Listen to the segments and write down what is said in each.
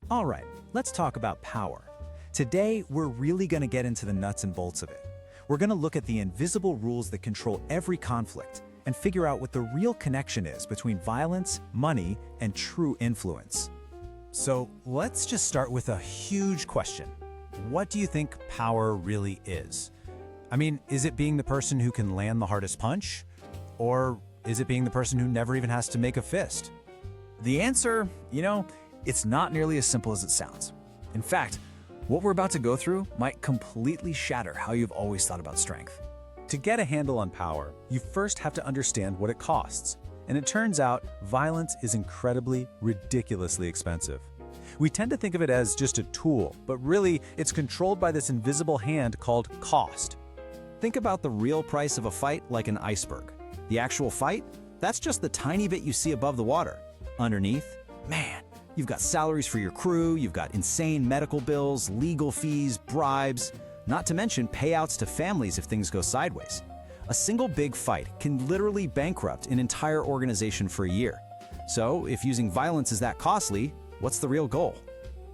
All right, let's talk about power. Today, we're really going to get into the nuts and bolts of it. We're going to look at the invisible rules that control every conflict and figure out what the real connection is between violence, money, and true influence. So let's just start with a huge question. What do you think power really is? I mean, is it being the person who can land the hardest punch? Or is it being the person who never even has to make a fist? The answer, it's not nearly as simple as it sounds. In fact, what we're about to go through might completely shatter how you've always thought about strength. To get a handle on power, you first have to understand what it costs. And it turns out violence is incredibly, ridiculously expensive. We tend to think of it as just a tool, but really it's controlled by this invisible hand called cost. Think about the real price of a fight like an iceberg. The actual fight? That's just the tiny bit you see above the water. Underneath, man, you've got salaries for your crew, you've got insane medical bills, legal fees, bribes, not to mention payouts to families if things go sideways. A single big fight can literally bankrupt an entire organization for a year. So, if using violence is that costly, what's the real goal?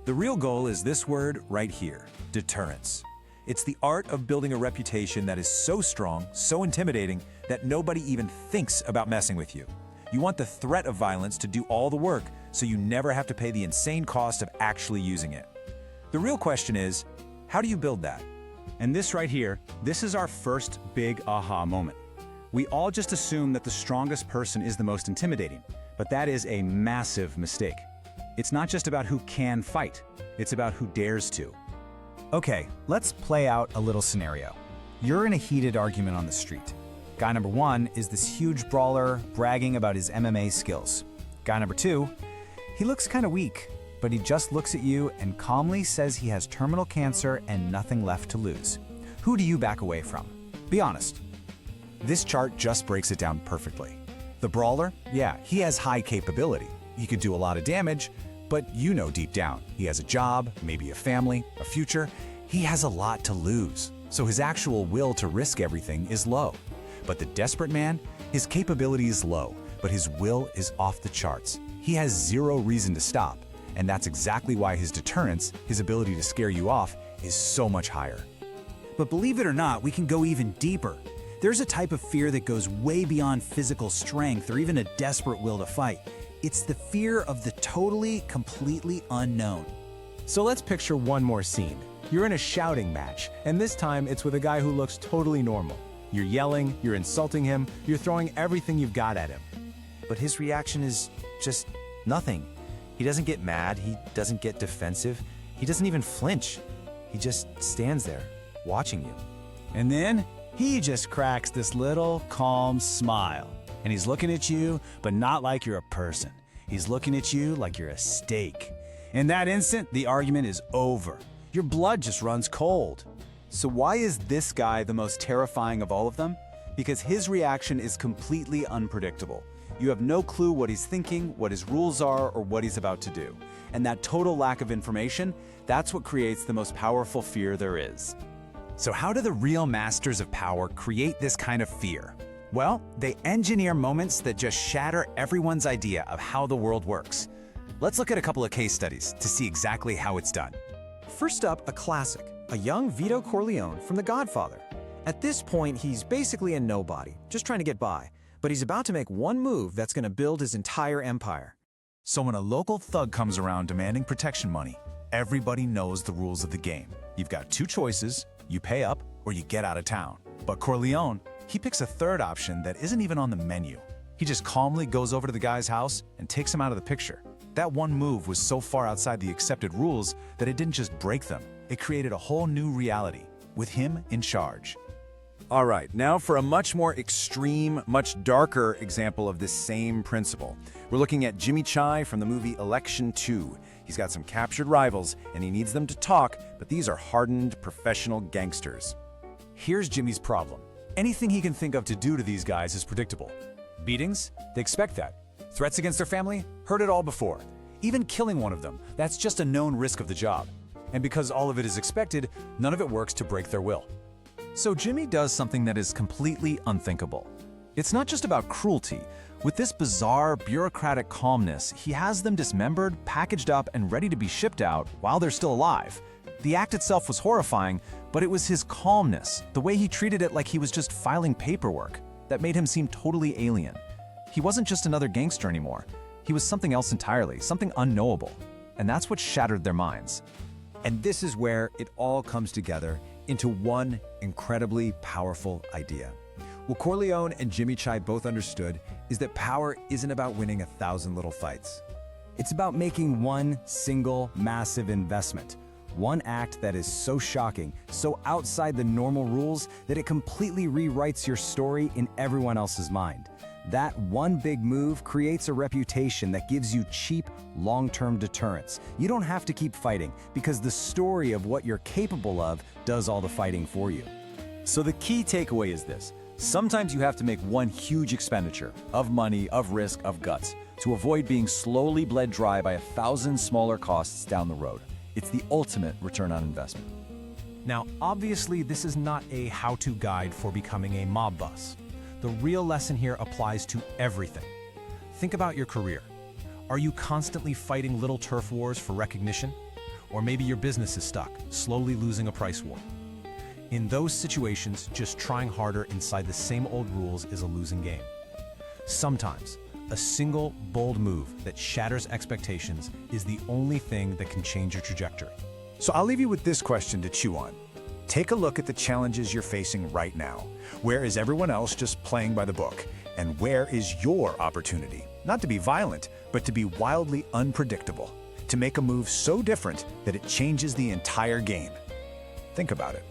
The real goal is this word right here, deterrence. It's the art of building a reputation that is so strong, so intimidating, that nobody even thinks about messing with you. You want the threat of violence to do all the work, so you never have to pay the insane cost of actually using it. The real question is, how do you build that? And this right here, this is our first big aha moment. We all just assume that the strongest person is the most intimidating, but that is a massive mistake. It's not just about who can fight, it's about who dares to. Okay, let's play out a little scenario. You're in a heated argument on the street. Guy number one is this huge brawler bragging about his MMA skills. Guy number two, he looks kind of weak, but he just looks at you and calmly says he has terminal cancer and nothing left to lose. Who do you back away from? Be honest. This chart just breaks it down perfectly. The brawler, yeah, he has high capability. He could do a lot of damage, but deep down, he has a job, maybe a family, a future. He has a lot to lose, so his actual will to risk everything is low. But the desperate man, his capability is low, but his will is off the charts. He has zero reason to stop, and that's exactly why his deterrence, his ability to scare you off, is so much higher. But believe it or not, we can go even deeper. There's a type of fear that goes way beyond physical strength or even a desperate will to fight. It's the fear of the totally, completely unknown. So let's picture one more scene. You're in a shouting match, and this time it's with a guy who looks totally normal. You're yelling, you're insulting him, you're throwing everything you've got at him. But his reaction is just nothing. He doesn't get mad, he doesn't get defensive, he doesn't even flinch. He just stands there, watching you. And then he just cracks this little calm smile. And he's looking at you, but not like you're a person. He's looking at you like you're a steak. In that instant, the argument is over. Your blood just runs cold. So why is this guy the most terrifying of all of them? Because his reaction is completely unpredictable. You have no clue what he's thinking, what his rules are, or what he's about to do. And that total lack of information, that's what creates the most powerful fear there is. So how do the real masters of power create this kind of fear? Well, they engineer moments that just shatter everyone's idea of how the world works. Let's look at a couple of case studies to see exactly how it's done. First up, a classic, a young Vito Corleone from The Godfather. At this point, he's basically a nobody, just trying to get by, but he's about to make one move that's going to build his entire empire. So when a local thug comes around demanding protection money, everybody knows the rules of the game. You've got two choices, you pay up or you get out of town. But Corleone, he picks a third option that isn't even on the menu. He just calmly goes over to the guy's house and takes him out of the picture. That one move was so far outside the accepted rules that it didn't just break them, it created a whole new reality, with him in charge. All right, now for a much more extreme, much darker example of this same principle. We're looking at Jimmy Chai from the movie Election 2. He's got some captured rivals, and he needs them to talk, but these are hardened professional gangsters. Here's Jimmy's problem. Anything he can think of to do to these guys is predictable. Beatings? They expect that. Threats against their family? Heard it all before. Even killing one of them, that's just a known risk of the job. And because all of it is expected, none of it works to break their will. So Jimmy does something that is completely unthinkable. It's not just about cruelty. With this bizarre, bureaucratic calmness, he has them dismembered, packaged up, and ready to be shipped out while they're still alive. The act itself was horrifying, but it was his calmness, the way he treated it like he was just filing paperwork, that made him seem totally alien. He wasn't just another gangster anymore. He was something else entirely, something unknowable. And that's what shattered their minds. And this is where it all comes together into one incredibly powerful idea. What Corleone and Jimmy Chai both understood is that power isn't about winning 1,000 little fights. It's about making one single massive investment. One act that is so shocking, so outside the normal rules, that it completely rewrites your story in everyone else's mind. That one big move creates a reputation that gives you cheap, long-term deterrence. You don't have to keep fighting because the story of what you're capable of does all the fighting for you. So the key takeaway is this. Sometimes you have to make one huge expenditure of money, of risk, of guts to avoid being slowly bled dry by 1,000 smaller costs down the road. It's the ultimate return on investment. Now, obviously, this is not a how-to guide for becoming a mob boss. The real lesson here applies to everything. Think about your career. Are you constantly fighting little turf wars for recognition? Or maybe your business is stuck, slowly losing a price war. In those situations, just trying harder inside the same old rules is a losing game. Sometimes, a single, bold move that shatters expectations is the only thing that can change your trajectory. So I'll leave you with this question to chew on. Take a look at the challenges you're facing right now. Where is everyone else just playing by the book? And where is your opportunity? Not to be violent, but to be wildly unpredictable. To make a move so different that it changes the entire game. Think about it.